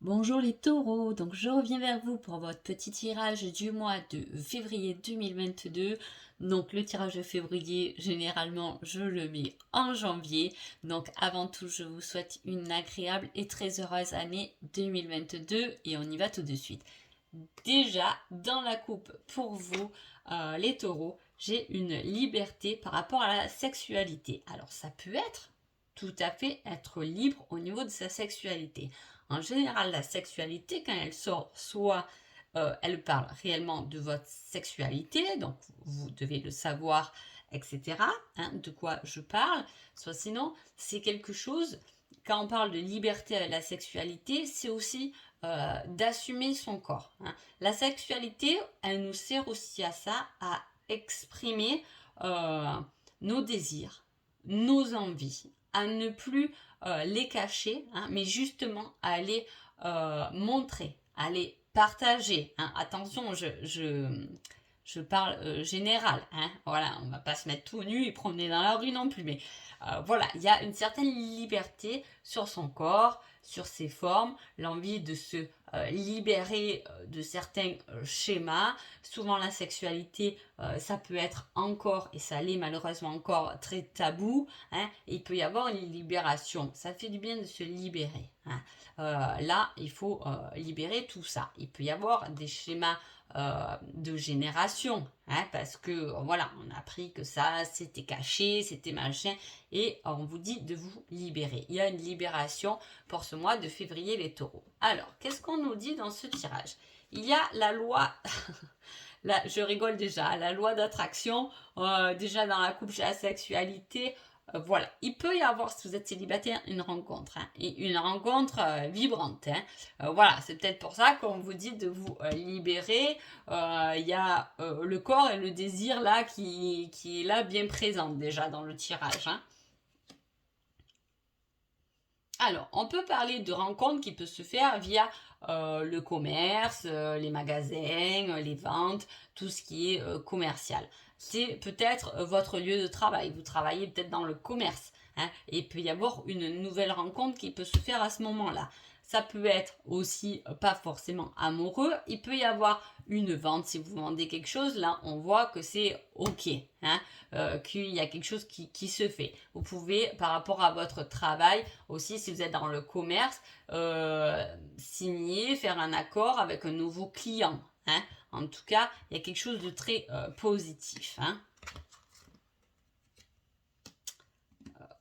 Bonjour les taureaux, donc je reviens vers vous pour votre petit tirage du mois de février 2022. Donc le tirage de février, généralement, je le mets en janvier. Donc avant tout, je vous souhaite une agréable et très heureuse année 2022 et on y va tout de suite. Déjà, dans la coupe pour vous, les taureaux, j'ai une liberté par rapport à la sexualité. Alors ça peut être tout à fait être libre au niveau de sa sexualité. En général, la sexualité, quand elle sort, soit elle parle réellement de votre sexualité, donc vous devez le savoir, etc., hein, de quoi je parle, soit sinon, c'est quelque chose, quand on parle de liberté avec la sexualité, c'est aussi d'assumer son corps, hein. La sexualité, elle nous sert aussi à ça, à exprimer euh, nos désirs, nos envies, à ne plus les cacher, hein, mais justement à les montrer, à les partager, hein. Attention, je parle général, hein. Voilà, on va pas se mettre tout nu et promener dans la rue non plus, mais voilà, il y a une certaine liberté sur son corps, sur ses formes, l'envie de se libérer de certains schémas. Souvent la sexualité, ça peut être encore, et ça l'est malheureusement encore, très tabou, hein. Il peut y avoir une libération. Ça fait du bien de se libérer, hein. Là, il faut libérer tout ça. Il peut y avoir des schémas de génération, hein, parce que voilà, on a appris que ça c'était caché, c'était machin, et on vous dit de vous libérer. Il y a une libération pour ce mois de février, les taureaux. Alors, qu'est-ce qu'on nous dit dans ce tirage? Il y a la loi, là je rigole déjà, la loi d'attraction, déjà dans la couple, j'ai la sexualité. Voilà, il peut y avoir, si vous êtes célibataire, une rencontre, hein, et une rencontre vibrante, hein. Voilà, c'est peut-être pour ça qu'on vous dit de vous libérer. Il y a le corps et le désir là qui est là bien présent déjà dans le tirage, hein. Alors, on peut parler de rencontres qui peuvent se faire via le commerce, les magasins, les ventes, tout ce qui est commercial. C'est peut-être votre lieu de travail. Vous travaillez peut-être dans le commerce, hein, et il peut y avoir une nouvelle rencontre qui peut se faire à ce moment-là. Ça peut être aussi pas forcément amoureux. Il peut y avoir une vente si vous vendez quelque chose. Là, on voit que c'est OK, hein, qu'il y a quelque chose qui se fait. Vous pouvez, par rapport à votre travail, aussi, si vous êtes dans le commerce, signer, faire un accord avec un nouveau client, hein. En tout cas, il y a quelque chose de très positif, hein.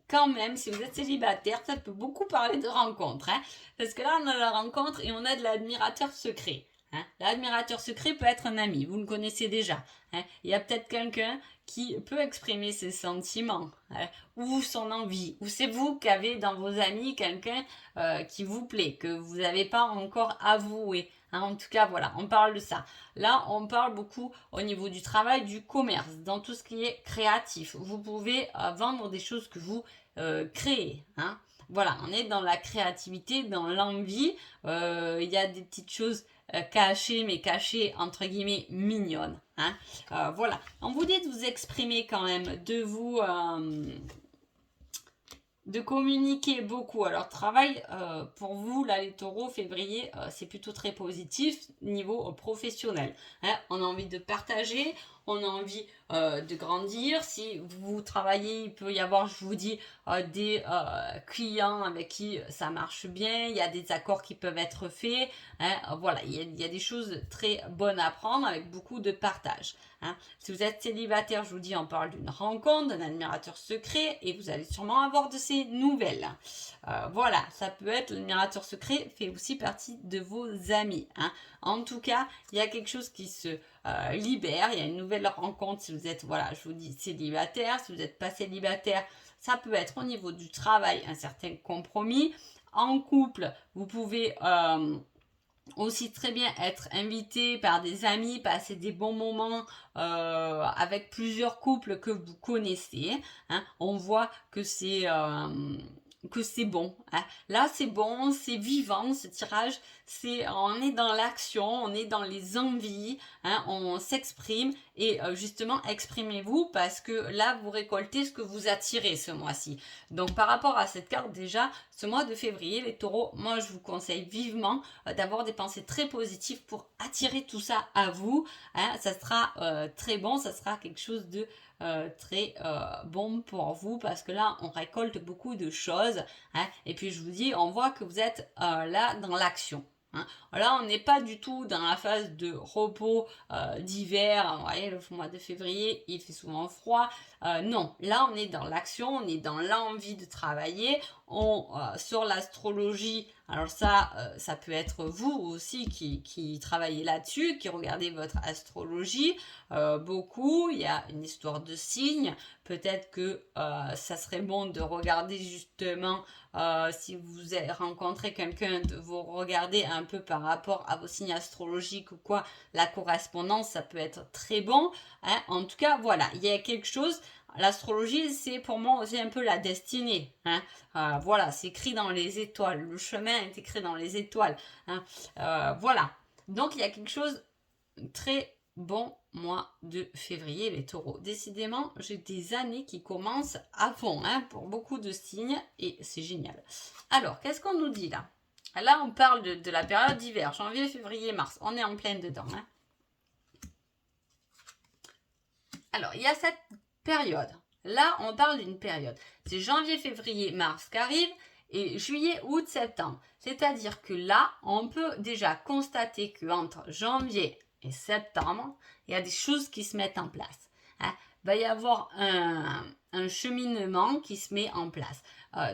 Quand même, si vous êtes célibataire, ça peut beaucoup parler de rencontres, hein, parce que là, on a la rencontre et on a de l'admirateur secret, hein. L'admirateur secret peut être un ami, vous le connaissez déjà, hein. Il y a peut-être quelqu'un qui peut exprimer ses sentiments, hein, ou son envie, ou c'est vous qui avez dans vos amis quelqu'un qui vous plaît, que vous n'avez pas encore avoué, hein. En tout cas, voilà, on parle de ça. Là, on parle beaucoup au niveau du travail, du commerce, dans tout ce qui est créatif. Vous pouvez vendre des choses que vous créez, hein. Voilà, on est dans la créativité, dans l'envie. Il y a des petites choses cachées, mais cachées entre guillemets mignonnes, hein. Voilà, on vous dit de vous exprimer quand même, de communiquer beaucoup. Alors, travail, pour vous, là, les taureaux, février, c'est plutôt très positif niveau professionnel, hein. On a envie de partager, on a envie de grandir. Si vous travaillez, il peut y avoir, je vous dis, des clients avec qui ça marche bien, il y a des accords qui peuvent être faits, hein. Voilà, il y a des choses très bonnes à prendre avec beaucoup de partage, hein. Si vous êtes célibataire, je vous dis, on parle d'une rencontre, d'un admirateur secret, et vous allez sûrement avoir de ces nouvelles. Voilà, ça peut être, l'admirateur secret fait aussi partie de vos amis, hein. En tout cas, il y a quelque chose qui se libère, il y a une nouvelle rencontre si vous êtes, voilà, je vous dis, célibataire. Si vous n'êtes pas célibataire, ça peut être au niveau du travail un certain compromis. En couple, vous pouvez aussi très bien être invité par des amis, passer des bons moments avec plusieurs couples que vous connaissez, hein. On voit que c'est que c'est bon. Hein. Là, c'est bon, c'est vivant ce tirage. On est dans l'action, on est dans les envies, hein, on s'exprime et justement exprimez-vous parce que là, vous récoltez ce que vous attirez ce mois-ci. Donc par rapport à cette carte déjà, ce mois de février, les taureaux, moi je vous conseille vivement d'avoir des pensées très positives pour attirer tout ça à vous. Hein. Ça sera très bon, ça sera quelque chose de très bon pour vous parce que là on récolte beaucoup de choses hein, et puis je vous dis on voit que vous êtes là dans l'action hein. Là on n'est pas du tout dans la phase de repos d'hiver, vous voyez le mois de février il fait souvent froid, non là on est dans l'action, on est dans l'envie de travailler, sur l'astrologie, alors ça peut être vous aussi qui travaillez là-dessus, qui regardez votre astrologie beaucoup, il y a une histoire de signes, peut-être que ça serait bon de regarder justement si vous avez rencontré quelqu'un, de vous regarder un peu par rapport à vos signes astrologiques ou quoi, la correspondance ça peut être très bon, hein. En tout cas voilà, il y a quelque chose. L'astrologie, c'est pour moi aussi un peu la destinée. Hein. Voilà, c'est écrit dans les étoiles. Le chemin est écrit dans les étoiles. Hein. Voilà. Donc, il y a quelque chose de très bon mois de février, les taureaux. Décidément, j'ai des années qui commencent à fond hein, pour beaucoup de signes et c'est génial. Alors, qu'est-ce qu'on nous dit là? Là, on parle de la période d'hiver, janvier, février, mars. On est en plein dedans. Hein. Alors, il y a cette période. Là, on parle d'une période. C'est janvier, février, mars qui arrive et juillet, août, septembre. C'est-à-dire que là, on peut déjà constater qu'entre janvier et septembre, il y a des choses qui se mettent en place. Hein. Il va y avoir un cheminement qui se met en place.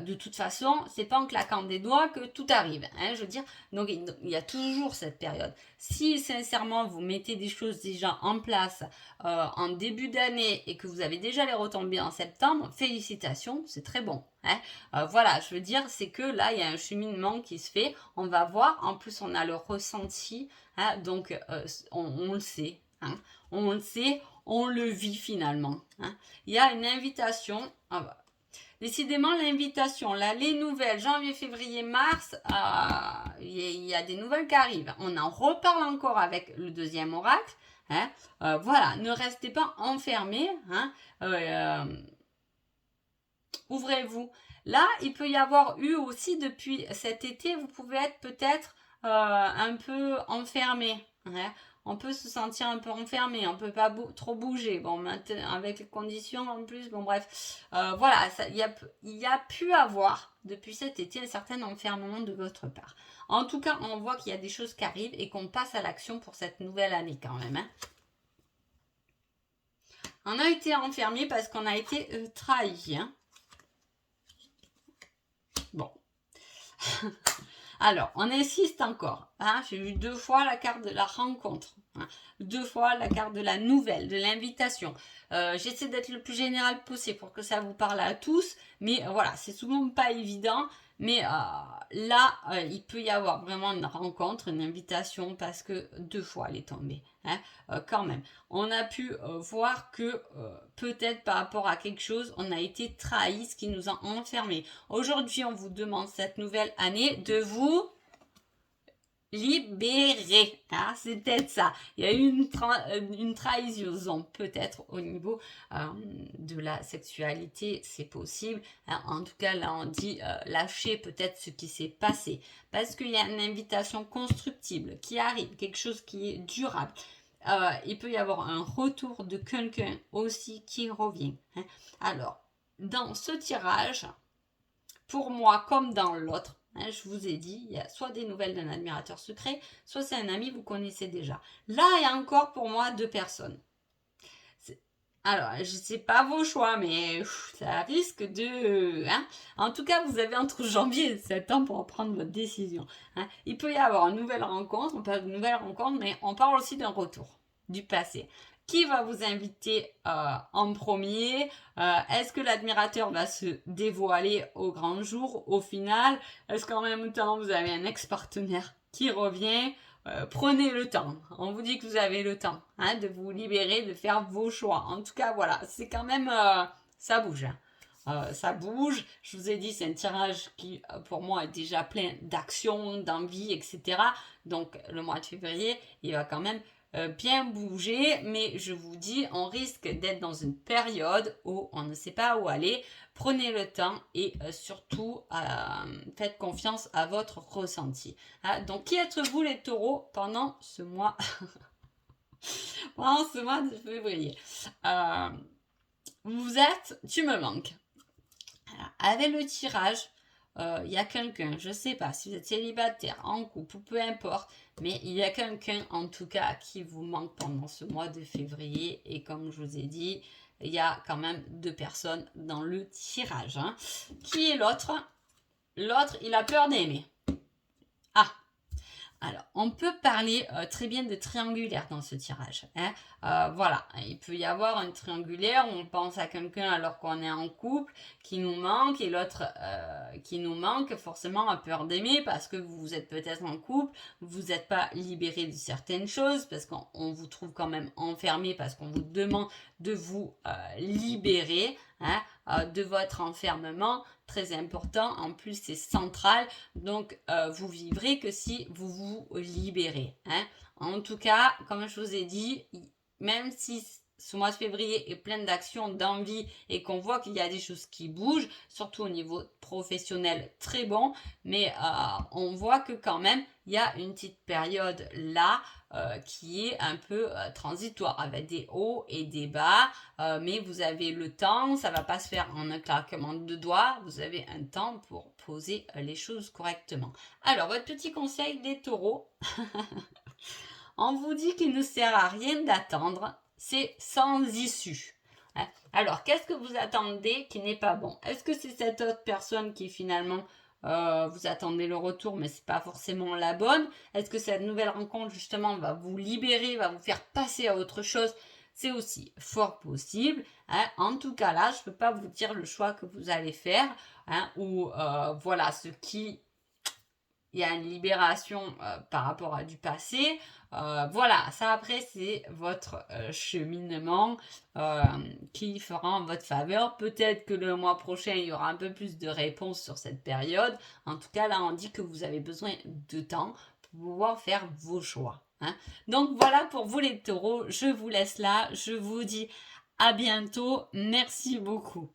De toute façon, c'est pas en claquant des doigts que tout arrive. Hein, je veux dire, donc il y a toujours cette période. Si sincèrement vous mettez des choses déjà en place en début d'année et que vous avez déjà les retombées en septembre, félicitations, c'est très bon. Hein. Voilà, je veux dire, c'est que là, il y a un cheminement qui se fait. On va voir. En plus, on a le ressenti. Hein, donc, on le sait. Hein, on le sait, on le vit finalement. Hein. Il y a une invitation. Décidément, l'invitation, là, les nouvelles, janvier, février, mars, il y a des nouvelles qui arrivent. On en reparle encore avec le deuxième oracle. Hein. Voilà, ne restez pas enfermés. Hein. Ouvrez-vous. Là, il peut y avoir eu aussi depuis cet été, vous pouvez être peut-être un peu enfermé. Hein. On peut se sentir un peu enfermé, on peut pas trop bouger. Bon, maintenant, avec les conditions en plus, bon bref. Voilà, il y a pu avoir depuis cet été un certain enfermement de votre part. En tout cas, on voit qu'il y a des choses qui arrivent et qu'on passe à l'action pour cette nouvelle année quand même. Hein. On a été enfermé parce qu'on a été trahi. Hein. Bon. Alors, on insiste encore. Hein, j'ai eu 2 fois la carte de la rencontre. Hein, 2 fois la carte de la nouvelle, de l'invitation. J'essaie d'être le plus général possible pour que ça vous parle à tous. Mais voilà, c'est souvent pas évident. Mais là, il peut y avoir vraiment une rencontre, une invitation parce que 2 fois elle est tombée. Hein, quand même. On a pu voir que peut-être par rapport à quelque chose, on a été trahi, ce qui nous a enfermés. Aujourd'hui, on vous demande cette nouvelle année de vous libérer. Hein, c'est peut-être ça. Il y a eu une trahison peut-être au niveau de la sexualité, c'est possible. Hein, en tout cas, là, on dit lâcher peut-être ce qui s'est passé. Parce qu'il y a une invitation constructible qui arrive, quelque chose qui est durable. Il peut y avoir un retour de quelqu'un aussi qui revient. Hein. Alors, dans ce tirage, pour moi comme dans l'autre, hein, je vous ai dit, il y a soit des nouvelles d'un admirateur secret, soit c'est un ami que vous connaissez déjà. Là, il y a encore pour moi 2 personnes. Alors, je ne sais pas vos choix, mais ça risque de... Hein. En tout cas, vous avez entre janvier et septembre pour prendre votre décision. Hein. Il peut y avoir une nouvelle rencontre, on parle de nouvelle rencontre, mais on parle aussi d'un retour du passé. Qui va vous inviter en premier? Est-ce que l'admirateur va se dévoiler au grand jour, au final? Est-ce qu'en même temps, vous avez un ex-partenaire qui revient? Prenez le temps. On vous dit que vous avez le temps hein, de vous libérer, de faire vos choix. En tout cas, voilà, c'est quand même... ça bouge. Hein. ça bouge. Je vous ai dit, c'est un tirage qui, pour moi, est déjà plein d'action, d'envie, etc. Donc, le mois de février, il va quand même bien bouger, mais je vous dis, on risque d'être dans une période où on ne sait pas où aller. Prenez le temps et surtout, faites confiance à votre ressenti. Donc, qui êtes-vous les taureaux pendant ce mois pendant ce mois de février? Vous êtes, tu me manques. Alors, avec le tirage, il y a quelqu'un, je ne sais pas si vous êtes célibataire, en couple, peu importe, mais il y a quelqu'un en tout cas qui vous manque pendant ce mois de février. Et comme je vous ai dit, il y a quand même 2 personnes dans le tirage. Qui est l'autre? L'autre, il a peur d'aimer. Ah, alors, on peut parler très bien de triangulaire dans ce tirage. Voilà, il peut y avoir un triangulaire où on pense à quelqu'un alors qu'on est en couple, qui nous manque, et l'autre qui nous manque forcément a peur d'aimer parce que vous êtes peut-être en couple, vous n'êtes pas libéré de certaines choses, parce qu'on vous trouve quand même enfermé, parce qu'on vous demande de vous libérer de votre enfermement. Très important, en plus c'est central, donc vous vivrez que si vous vous libérez. En tout cas, comme je vous ai dit, même si ce mois de février est plein d'actions, d'envie et qu'on voit qu'il y a des choses qui bougent, surtout au niveau professionnel, très bon, mais on voit que quand même, il y a une petite période là qui est un peu transitoire, avec des hauts et des bas, mais vous avez le temps, ça ne va pas se faire en un claquement de doigts, vous avez un temps pour poser les choses correctement. Alors, votre petit conseil des taureaux, on vous dit qu'il ne sert à rien d'attendre, c'est sans issue. Alors, qu'est-ce que vous attendez qui n'est pas bon? Est-ce que c'est cette autre personne qui finalement vous attendez le retour, mais c'est pas forcément la bonne? Est-ce que cette nouvelle rencontre justement va vous libérer, va vous faire passer à autre chose? C'est aussi fort possible. En tout cas là, je ne peux pas vous dire le choix que vous allez faire, ou voilà ce qui il y a une libération par rapport à du passé. Voilà, ça après c'est votre cheminement qui fera en votre faveur. Peut-être que le mois prochain il y aura un peu plus de réponses sur cette période. En tout cas là on dit que vous avez besoin de temps pour pouvoir faire vos choix. Donc voilà pour vous les taureaux, je vous laisse là, je vous dis à bientôt, merci beaucoup.